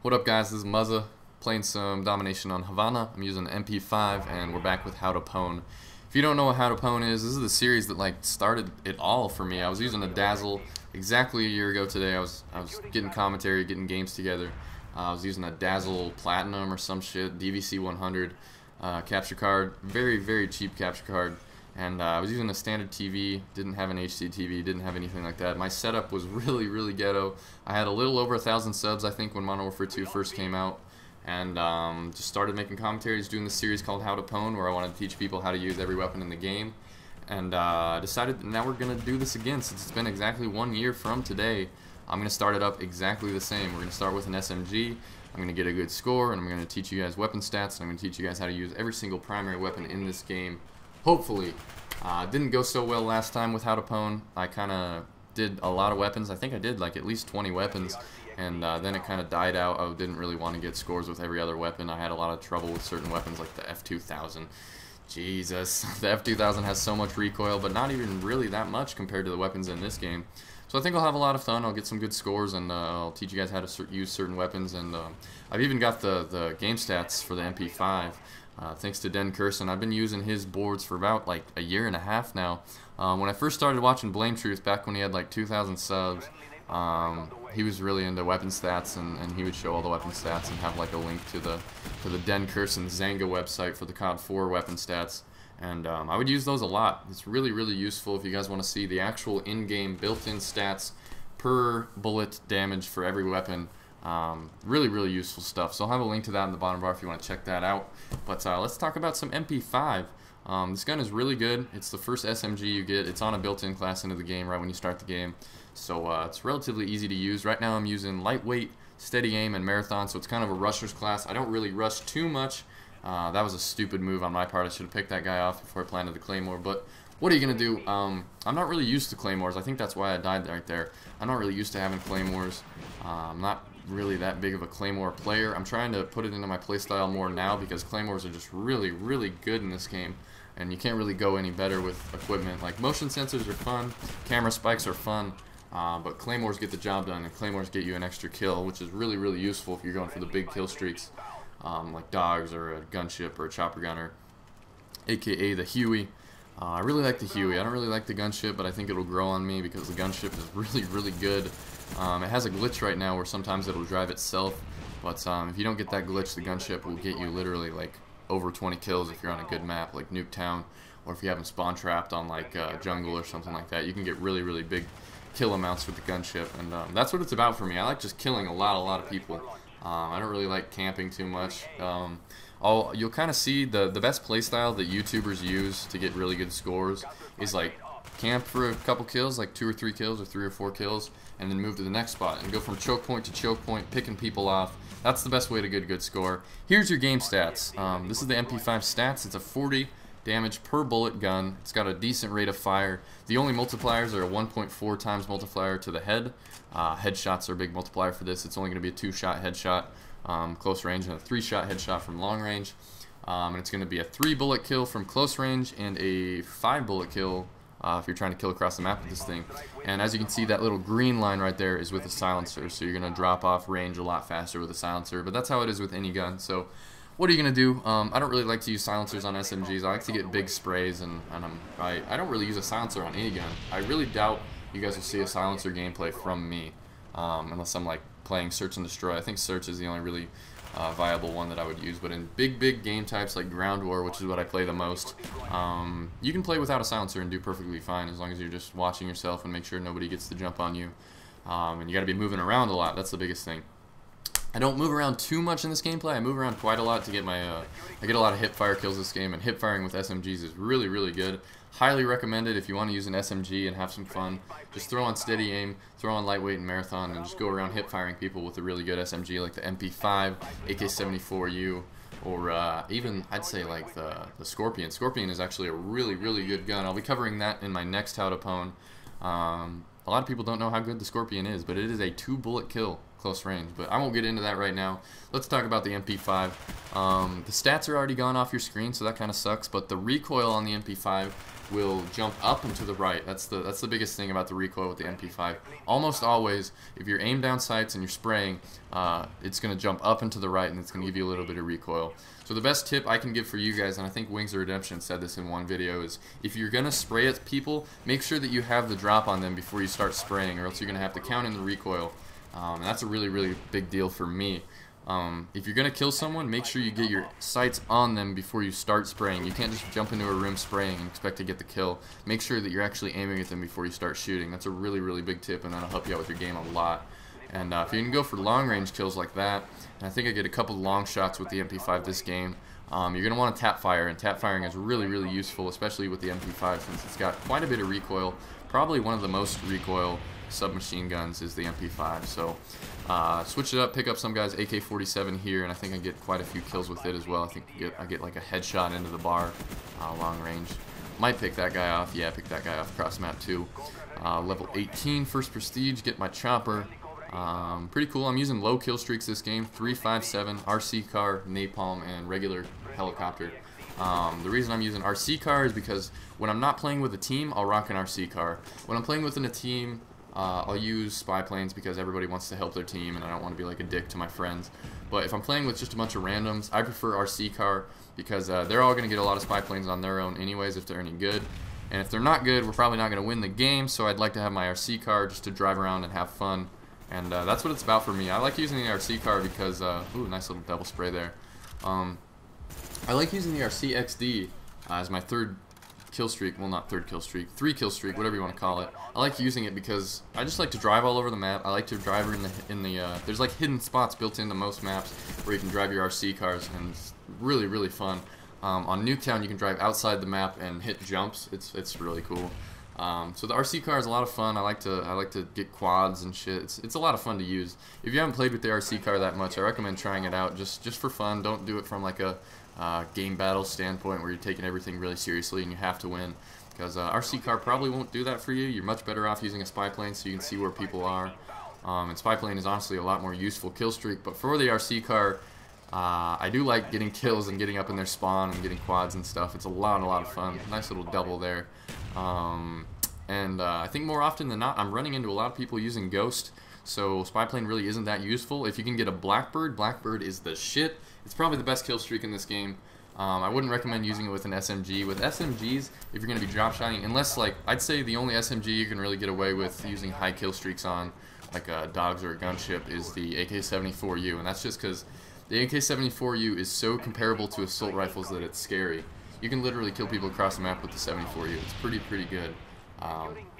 What up, guys? This is Muzza playing some Domination on Havana. I'm using the MP5 and we're back with How to Pwn. If you don't know what How to Pwn is, this is the series that started it all for me. I was using a Dazzle exactly a year ago today. I was getting commentary, getting games together. I was using a Dazzle Platinum or some shit, DVC 100 capture card, very cheap capture card. And I was using a standard TV, didn't have an HD TV, didn't have anything like that. My setup was really ghetto. I had a little over 1,000 subs, I think, when Modern Warfare 2 first came out. And just started making commentaries, doing this series called How to Pwn, where I wanted to teach people how to use every weapon in the game. And I decided that now we're going to do this again. Since it's been exactly 1 year from today, I'm going to start it up exactly the same. We're going to start with an SMG. I'm going to get a good score, and I'm going to teach you guys weapon stats, and I'm going to teach you guys how to use every single primary weapon in this game. Hopefully. Didn't go so well last time with How to Pwn. I kind of did a lot of weapons. I think I did like at least 20 weapons, and then it kind of died out. I didn't really want to get scores with every other weapon. I had a lot of trouble with certain weapons like the F2000. Jesus, the F2000 has so much recoil, but not even really that much compared to the weapons in this game. So I think I'll have a lot of fun. I'll get some good scores, and I'll teach you guys how to use certain weapons. And I've even got the game stats for the MP5. Thanks to Den Curson. I've been using his boards for about like a year and a half now. When I first started watching Blame Truth, back when he had like 2,000 subs, he was really into weapon stats, and he would show all the weapon stats and have like a link to the Den Curson Zanga website for the COD 4 weapon stats. And I would use those a lot. It's really useful if you guys want to see the actual in-game built-in stats per bullet damage for every weapon. Really useful stuff. So I'll have a link to that in the bottom bar if you want to check that out. But let's talk about some MP5. This gun is really good. It's the first SMG you get. It's on a built-in class into the game right when you start the game. So it's relatively easy to use. Right now I'm using lightweight, steady aim, and marathon, so it's kind of a rusher's class. I don't really rush too much. That was a stupid move on my part. I should have picked that guy off before I planted the claymore, but what are you going to do? I'm not really used to claymores. I think that's why I died right there. I'm not really used to having claymores. I'm not really that big of a claymore player. I'm trying to put it into my playstyle more now because claymores are just really good in this game, and you can't really go any better with equipment. Like, motion sensors are fun, camera spikes are fun, but claymores get the job done, and claymores get you an extra kill, which is really useful if you're going for the big kill streaks, like dogs or a gunship or a chopper gunner, aka the Huey. I really like the Huey. I don't really like the gunship, but I think it'll grow on me because the gunship is really good. It has a glitch right now where sometimes it'll drive itself, but if you don't get that glitch, the gunship will get you literally like over 20 kills if you're on a good map like Nuketown, or if you have them spawn trapped on like jungle or something like that. You can get really big kill amounts with the gunship, and that's what it's about for me. I like just killing a lot of people. I don't really like camping too much. You'll kind of see the best playstyle that YouTubers use to get really good scores is like camp for a couple kills, like 2 or 3 kills or 3 or 4 kills, and then move to the next spot and go from choke point to choke point, picking people off. That's the best way to get a good score. Here's your game stats. This is the MP5 stats. It's a 40 damage per bullet gun. It's got a decent rate of fire. The only multipliers are a 1.4 times multiplier to the head. Headshots are a big multiplier for this. It's only going to be a 2-shot headshot close range and a 3-shot headshot from long range. And it's going to be a 3-bullet kill from close range and a 5-bullet kill if you're trying to kill across the map with this thing. And as you can see, that little green line right there is with a silencer, so you're going to drop off range a lot faster with a silencer, but that's how it is with any gun. So what are you going to do? I don't really like to use silencers on SMGs. I like to get big sprays, and I don't really use a silencer on any gun. I really doubt you guys will see a silencer gameplay from me, unless I'm like playing Search and Destroy. I think Search is the only really viable one that I would use, but in big game types like Ground War, which is what I play the most, you can play without a silencer and do perfectly fine as long as you're just watching yourself and make sure nobody gets the jump on you. And you got to be moving around a lot. That's the biggest thing. I don't move around too much in this gameplay. I move around quite a lot to get my I get a lot of hip fire kills this game, and hip firing with SMGs is really good. Highly recommended if you want to use an SMG and have some fun. Just throw on steady aim, throw on lightweight and marathon, and just go around hip firing people with a really good SMG like the MP5, AK-74U, or even I'd say like the Scorpion. Scorpion is actually a really good gun. I'll be covering that in my next How to Pwn. A lot of people don't know how good the Scorpion is, but it is a 2-bullet kill. close range. But I won't get into that right now. Let's talk about the MP5. The stats are already gone off your screen, so that kind of sucks. But the recoil on the MP5 will jump up and to the right. That's the biggest thing about the recoil with the MP5. Almost always, if you're aimed down sights and you're spraying, it's going to jump up and to the right, and it's going to give you a little bit of recoil. So the best tip I can give for you guys, and I think Wings of Redemption said this in one video, is if you're going to spray at people, make sure that you have the drop on them before you start spraying, or else you're going to have to count in the recoil. And that's a really, really big deal for me. If you're going to kill someone, make sure you get your sights on them before you start spraying. You can't just jump into a room spraying and expect to get the kill. Make sure that you're actually aiming at them before you start shooting. That's a really, really big tip, and that'll help you out with your game a lot. And if you can go for long range kills like that, and I think I get a couple long shots with the MP5 this game, you're going to want to tap fire, and tap firing is really, really useful, especially with the MP5 since it's got quite a bit of recoil. Probably one of the most recoil submachine guns is the MP5. So switch it up, pick up some guy's AK-47 here, and I think I get quite a few kills with it as well. I think I get like a headshot into the bar, long range. Might pick that guy off. Yeah, pick that guy off across map too. Level 18, first prestige, get my chopper. Pretty cool. I'm using low kill streaks this game. 357, RC car, napalm, and regular helicopter. The reason I'm using RC car is because when I'm not playing with a team, I'll rock an RC car. When I'm playing within a team, I'll use spy planes because everybody wants to help their team and I don't want to be like a dick to my friends. But if I'm playing with just a bunch of randoms, I prefer RC car because they're all going to get a lot of spy planes on their own anyways if they're any good. And if they're not good, we're probably not going to win the game, so I'd like to have my RC car just to drive around and have fun. And that's what it's about for me. I like using the RC car because, ooh, nice little double spray there. I like using the RC XD as my third kill streak. Well, not third kill streak, 3 kill streak, whatever you want to call it. I like using it because I just like to drive all over the map. I like to drive in the there's like hidden spots built into most maps where you can drive your RC cars, and it's really, really fun. On Nuketown, you can drive outside the map and hit jumps. It's really cool. So the RC car is a lot of fun. I like to get quads and shit. It's a lot of fun to use. If you haven't played with the RC car that much, I recommend trying it out just for fun. Don't do it from like a game battle standpoint where you're taking everything really seriously and you have to win. Because RC car probably won't do that for you. You're much better off using a spy plane so you can see where people are. And spy plane is honestly a lot more useful kill streak. But for the RC car, I do like getting kills and getting up in their spawn and getting quads and stuff. It's a lot of fun. Nice little double there. I think more often than not, I'm running into a lot of people using Ghost, so spy plane really isn't that useful. If you can get a Blackbird, Blackbird is the shit. It's probably the best kill streak in this game. I wouldn't recommend using it with an SMG. With SMGs, if you're going to be drop shotting, unless like, I'd say the only SMG you can really get away with using high kill streaks on, like dogs or a gunship, is the AK-74U, and that's just because the AK-74U is so comparable to assault rifles that it's scary. You can literally kill people across the map with the 74U. It's pretty good.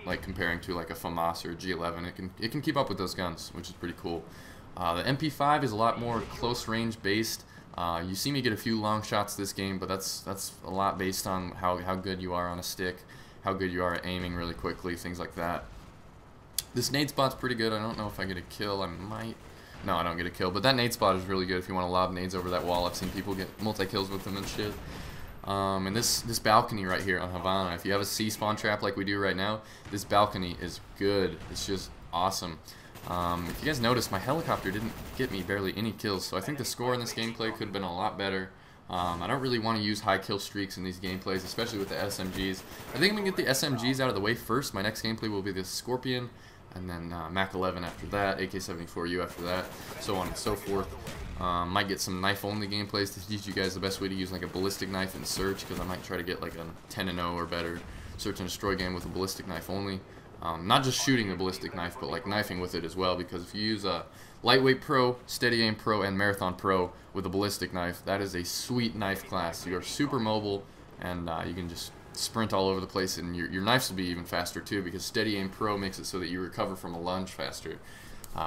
Like comparing to like a FAMAS or a G11, it can keep up with those guns, which is pretty cool. The MP5 is a lot more close range based. You see me get a few long shots this game, but that's a lot based on how good you are on a stick, how good you are at aiming really quickly, things like that. This nade spot's pretty good. I don't know if I get a kill. I might. No, I don't get a kill, but that nade spot is really good if you want to lob nades over that wall. I've seen people get multi-kills with them and shit. And this balcony right here on Havana, if you have a C spawn trap like we do right now, this balcony is good. It's just awesome. If you guys notice, my helicopter didn't get me barely any kills, so I think the score in this gameplay could have been a lot better. I don't really want to use high kill streaks in these gameplays, especially with the SMGs. I think I'm going to get the SMGs out of the way first. My next gameplay will be the Scorpion, and then Mac 11 after that, AK-74U after that, so on and so forth. Might get some knife-only gameplays to teach you guys the best way to use like a ballistic knife in search, because I might try to get like a 10-0 or better search and destroy game with a ballistic knife only. Not just shooting the ballistic knife, but like knifing with it as well, because if you use a Lightweight Pro, Steady Aim Pro, and Marathon Pro with a ballistic knife, that is a sweet knife class. You are super mobile, and you can just sprint all over the place, and your knives will be even faster too, because Steady Aim Pro makes it so that you recover from a lunge faster,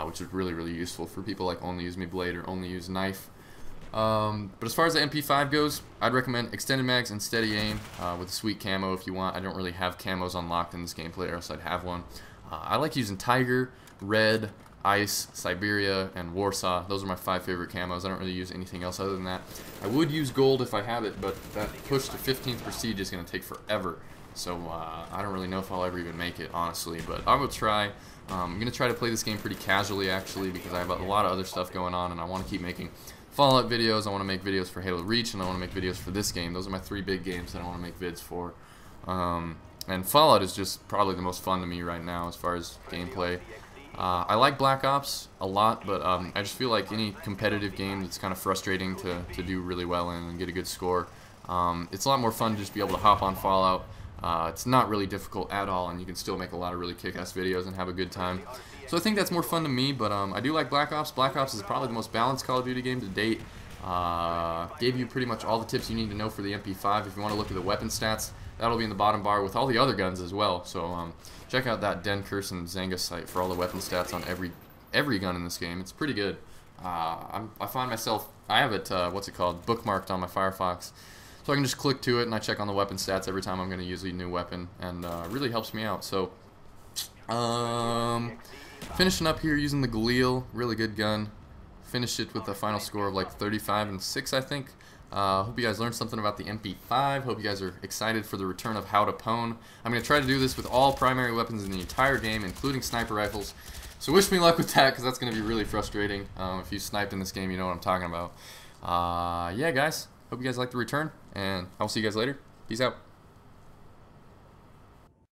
which is really useful for people like only use me blade or only use knife. But as far as the MP5 goes, I'd recommend extended mags and steady aim with a sweet camo if you want. I don't really have camos unlocked in this gameplay, or else I'd have one. I like using Tiger, Red, Ice, Siberia, and Warsaw. Those are my 5 favorite camos. I don't really use anything else other than that. I would use gold if I have it, but that push to 15th prestige is going to take forever. so I don't really know if I'll ever even make it, honestly, but I will try. I'm going to try to play this game pretty casually, actually, because I have a lot of other stuff going on, and I want to keep making Fallout videos, I want to make videos for Halo Reach, and I want to make videos for this game. Those are my 3 big games that I want to make vids for. And Fallout is just probably the most fun to me right now as far as gameplay. I like Black Ops a lot, but I just feel like any competitive game that's kind of frustrating to do really well in and get a good score. It's a lot more fun to just be able to hop on Fallout. It's not really difficult at all, and you can still make a lot of really kick-ass videos and have a good time. So I think that's more fun to me, but I do like Black Ops. Black Ops is probably the most balanced Call of Duty game to date. Gave you pretty much all the tips you need to know for the MP5. If you want to look at the weapon stats, that'll be in the bottom bar with all the other guns as well. So check out that Den Curse and Zanga site for all the weapon stats on every gun in this game. It's pretty good. I find myself, I have it, what's it called, bookmarked on my Firefox. So I can just click to it and I check on the weapon stats every time I'm going to use a new weapon, and it really helps me out. So finishing up here using the Galil, really good gun. Finished it with a final score of like 35-6, I think. Hope you guys learned something about the MP5. Hope you guys are excited for the return of How to Pwn. I'm going to try to do this with all primary weapons in the entire game, including sniper rifles. So wish me luck with that, because that's going to be really frustrating. If you sniped in this game, you know what I'm talking about. Yeah, guys. Hope you guys like the return, and I'll see you guys later. Peace out.